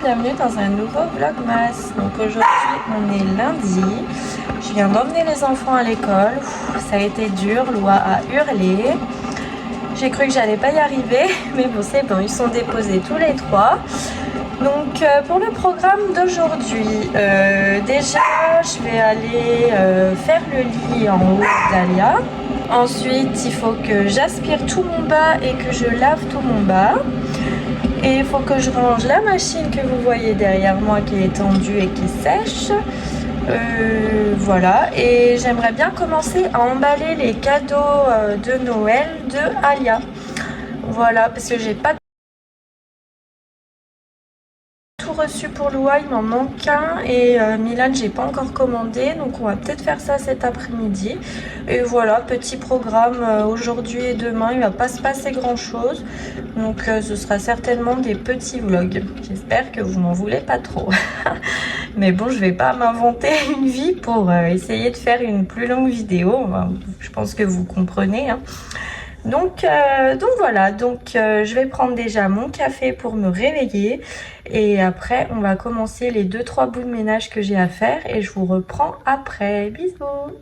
bienvenue dans un nouveau vlogmas. Donc aujourd'hui on est lundi, je viens d'emmener les enfants à l'école, ça a été dur, Loa a hurlé, j'ai cru que j'allais pas y arriver, mais bon c'est bon, ils sont déposés tous les trois. Donc pour le programme d'aujourd'hui, déjà je vais aller faire le lit en haut d'Alia. Ensuite il faut que j'aspire tout mon bas et que je lave tout mon bas. Et il faut que je range la machine que vous voyez derrière moi qui est tendue et qui sèche. Voilà, et j'aimerais bien commencer à emballer les cadeaux de Noël de Alia. Voilà, parce que j'ai pas tout reçu pour Loa, il m'en manque un, et Milan j'ai pas encore commandé, donc on va peut-être faire ça cet après-midi. Et voilà, petit programme aujourd'hui et demain, il va pas se passer grand chose, donc ce sera certainement des petits vlogs. J'espère que vous m'en voulez pas trop. Mais bon, je vais pas m'inventer une vie pour essayer de faire une plus longue vidéo, enfin, je pense que vous comprenez, hein. Donc voilà, je vais prendre déjà mon café pour me réveiller et après on va commencer les 2-3 bouts de ménage que j'ai à faire et je vous reprends après. Bisous.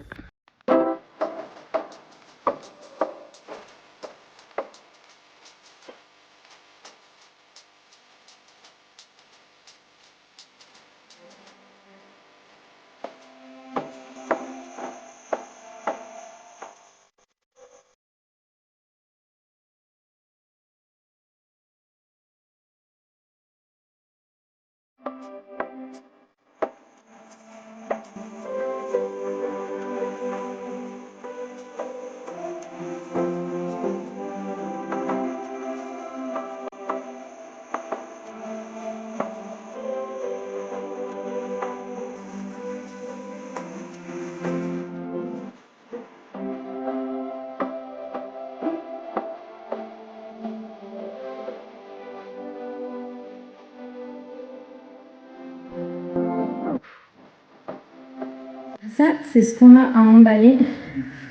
Ça, c'est ce qu'on a à emballer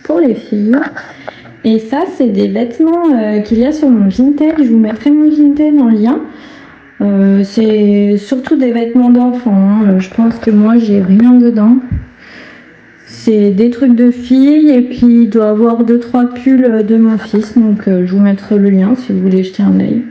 pour les filles. Et ça, c'est des vêtements qu'il y a sur mon Vinted. Je vous mettrai mon Vinted en lien. C'est surtout des vêtements d'enfants, hein. Je pense que moi, j'ai rien dedans. C'est des trucs de filles et puis il doit y avoir 2-3 pulls de mon fils. Donc, je vous mettrai le lien si vous voulez jeter un œil.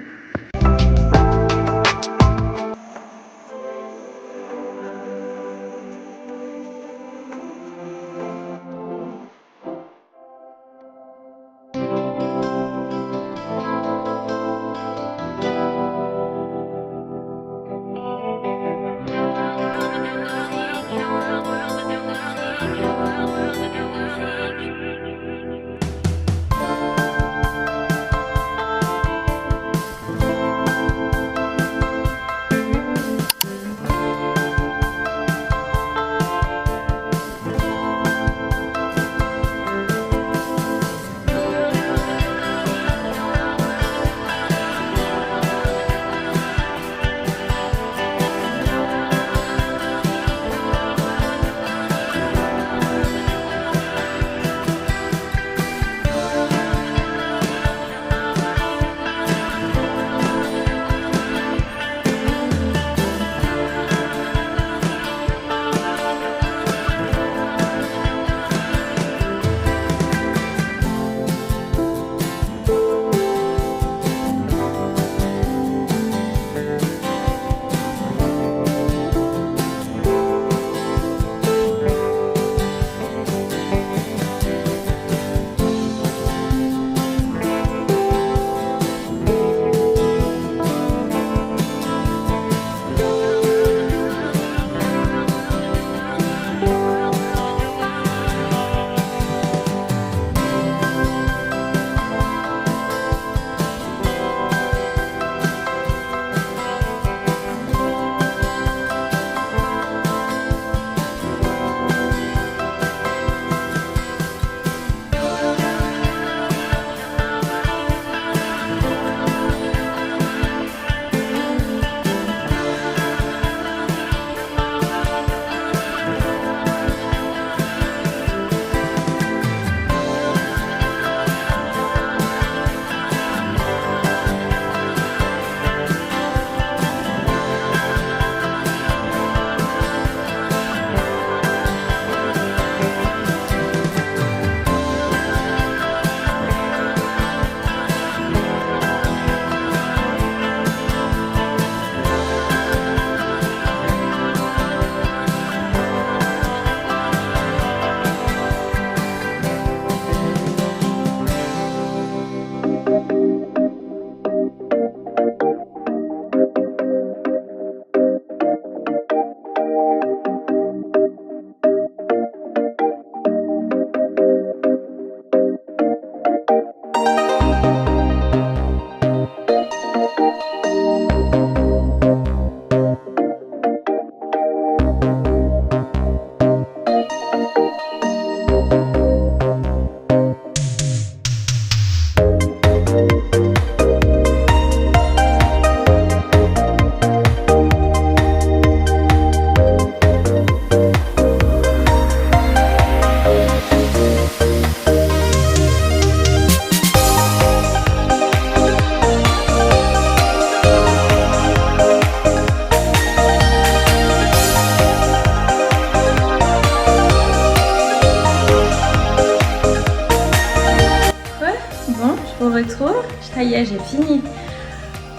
retour. Ça y est, j'ai fini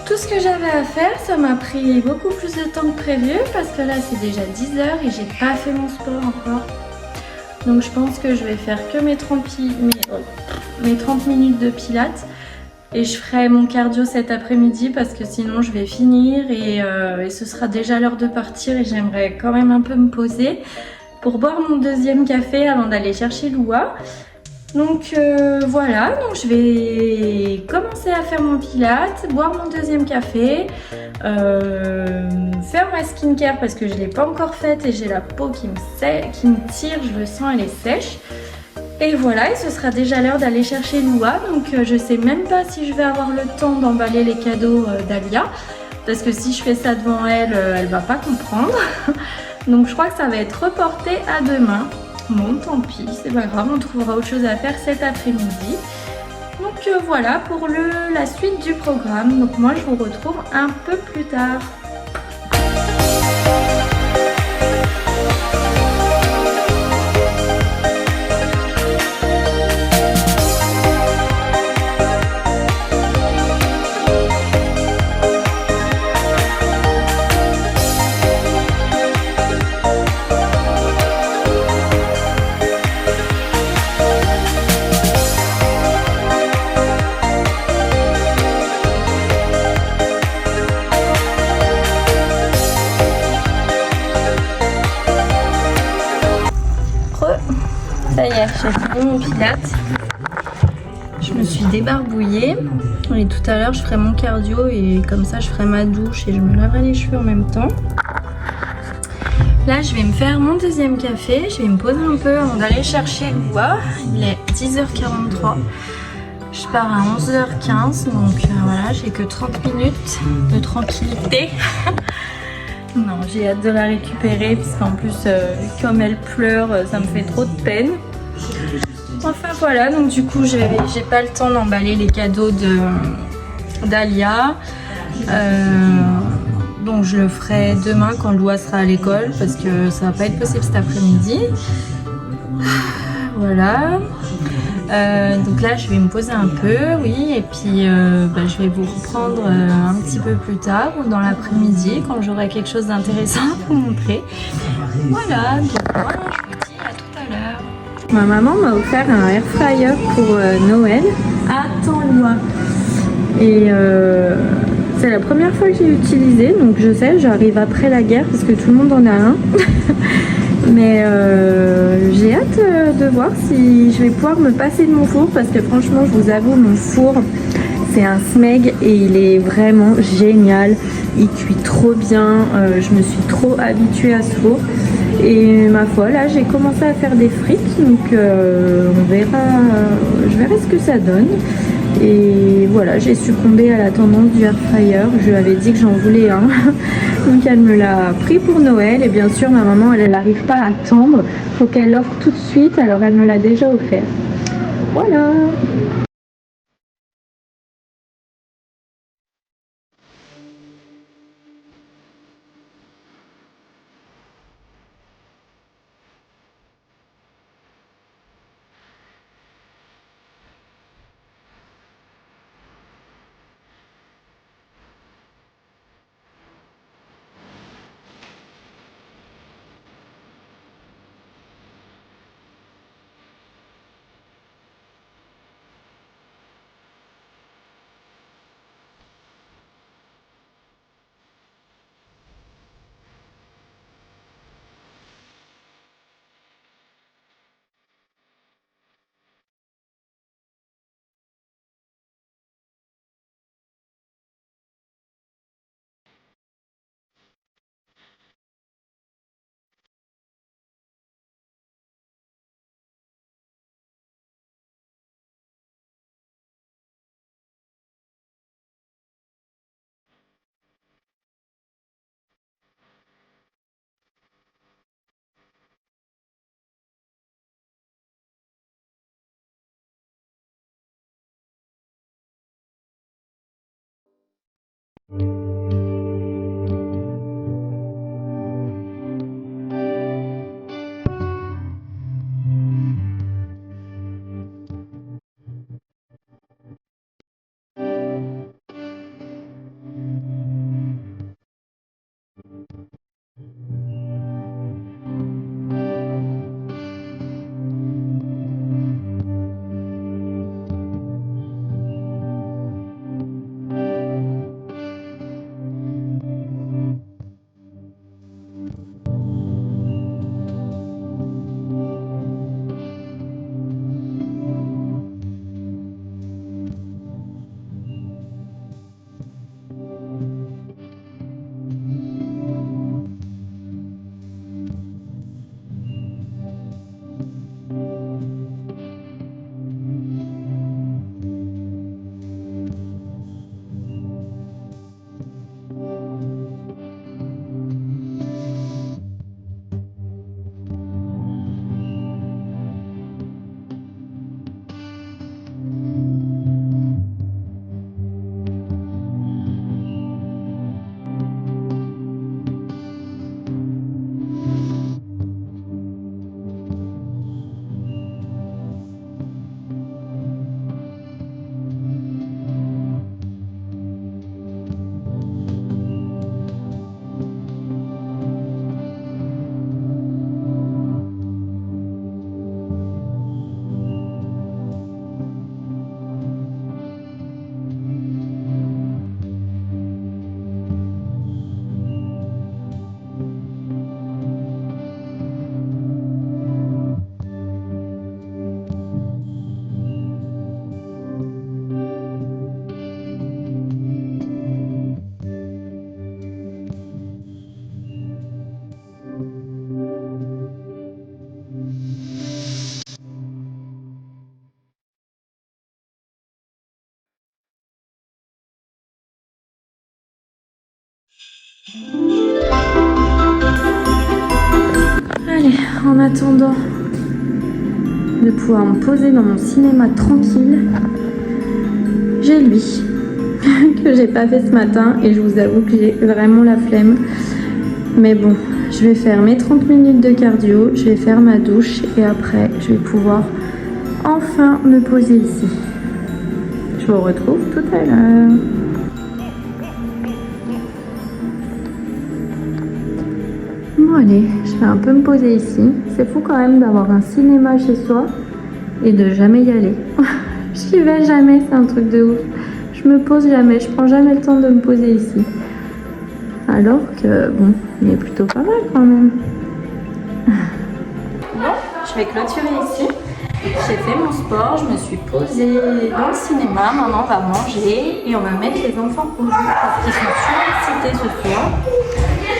tout ce que j'avais à faire. Ça m'a pris beaucoup plus de temps que prévu parce que là c'est déjà 10 heures et j'ai pas fait mon sport encore. Donc je pense que je vais faire que mes 30 minutes de pilates. Et je ferai mon cardio cet après-midi parce que sinon je vais finir et ce sera déjà l'heure de partir et j'aimerais quand même un peu me poser pour boire mon deuxième café avant d'aller chercher Loua. Donc voilà, donc je vais commencer à faire mon pilates, boire mon deuxième café, faire ma skincare parce que je ne l'ai pas encore faite et j'ai la peau qui me tire, je le sens, elle est sèche. Et voilà, et ce sera déjà l'heure d'aller chercher Loua, donc je sais même pas si je vais avoir le temps d'emballer les cadeaux d'Alia, parce que si je fais ça devant elle, elle va pas comprendre. Donc je crois que ça va être reporté à demain. Bon, tant pis, c'est pas grave, on trouvera autre chose à faire cet après-midi. Donc voilà pour la suite du programme. Donc moi je vous retrouve un peu plus tard. Ça y est, j'ai fini mon pilates. Je me suis débarbouillée. Et tout à l'heure, je ferai mon cardio et comme ça, je ferai ma douche et je me laverai les cheveux en même temps. Là, je vais me faire mon deuxième café. Je vais me poser un peu avant d'aller chercher Loua. Il est 10h43. Je pars à 11h15. Donc voilà, j'ai que 30 minutes de tranquillité. Non, j'ai hâte de la récupérer puisqu'en plus, comme elle pleure, ça me fait trop de peine. Enfin voilà, donc du coup, j'ai pas le temps d'emballer les cadeaux d'Alia. Donc je le ferai demain quand Loua sera à l'école parce que ça va pas être possible cet après-midi. Voilà. Donc là je vais me poser un peu, oui, et puis je vais vous reprendre un petit peu plus tard ou dans l'après-midi quand j'aurai quelque chose d'intéressant à vous montrer. Voilà, donc voilà, je vous dis à tout à l'heure. Ma maman m'a offert un air fryer pour Noël. Attends Loua. Et c'est la première fois que j'ai utilisé, donc je sais, j'arrive après la guerre parce que tout le monde en a un. Mais j'ai hâte de voir si je vais pouvoir me passer de mon four parce que franchement, je vous avoue, mon four, c'est un Smeg et il est vraiment génial. Il cuit trop bien, je me suis trop habituée à ce four. Et ma foi, là, j'ai commencé à faire des frites, donc on verra, je verrai ce que ça donne. Et voilà, j'ai succombé à la tendance du air fryer. Je lui avais dit que j'en voulais un. Donc elle me l'a pris pour Noël. Et bien sûr, ma maman, elle n'arrive pas à attendre. Il faut qu'elle l'offre tout de suite. Alors elle me l'a déjà offert. Voilà. Allez, en attendant de pouvoir me poser dans mon cinéma tranquille, j'ai lui que j'ai pas fait ce matin et je vous avoue que j'ai vraiment la flemme. Mais bon, je vais faire mes 30 minutes de cardio, je vais faire ma douche et après je vais pouvoir enfin me poser ici. Je vous retrouve tout à l'heure. Bon allez, je vais un peu me poser ici. C'est fou quand même d'avoir un cinéma chez soi et de jamais y aller. J'y vais jamais, c'est un truc de ouf. Je me pose jamais, je prends jamais le temps de me poser ici. Alors que bon, il est plutôt pas mal quand même. Bon, je vais clôturer ici. J'ai fait mon sport, je me suis posée dans le cinéma. Maintenant on va manger et on va mettre les enfants au jeu parce qu'ils sont surexcités ce soir.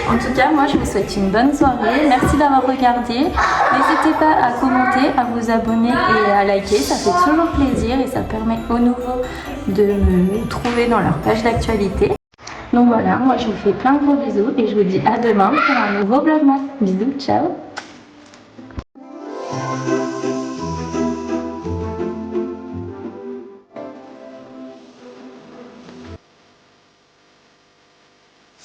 En tout cas, moi je vous souhaite une bonne soirée. Merci d'avoir regardé. N'hésitez pas à commenter, à vous abonner et à liker. Ça fait toujours plaisir et ça permet aux nouveaux de me trouver dans leur page d'actualité. Donc voilà, moi je vous fais plein de gros bisous et je vous dis à demain pour un nouveau vlogmas. Bisous, ciao!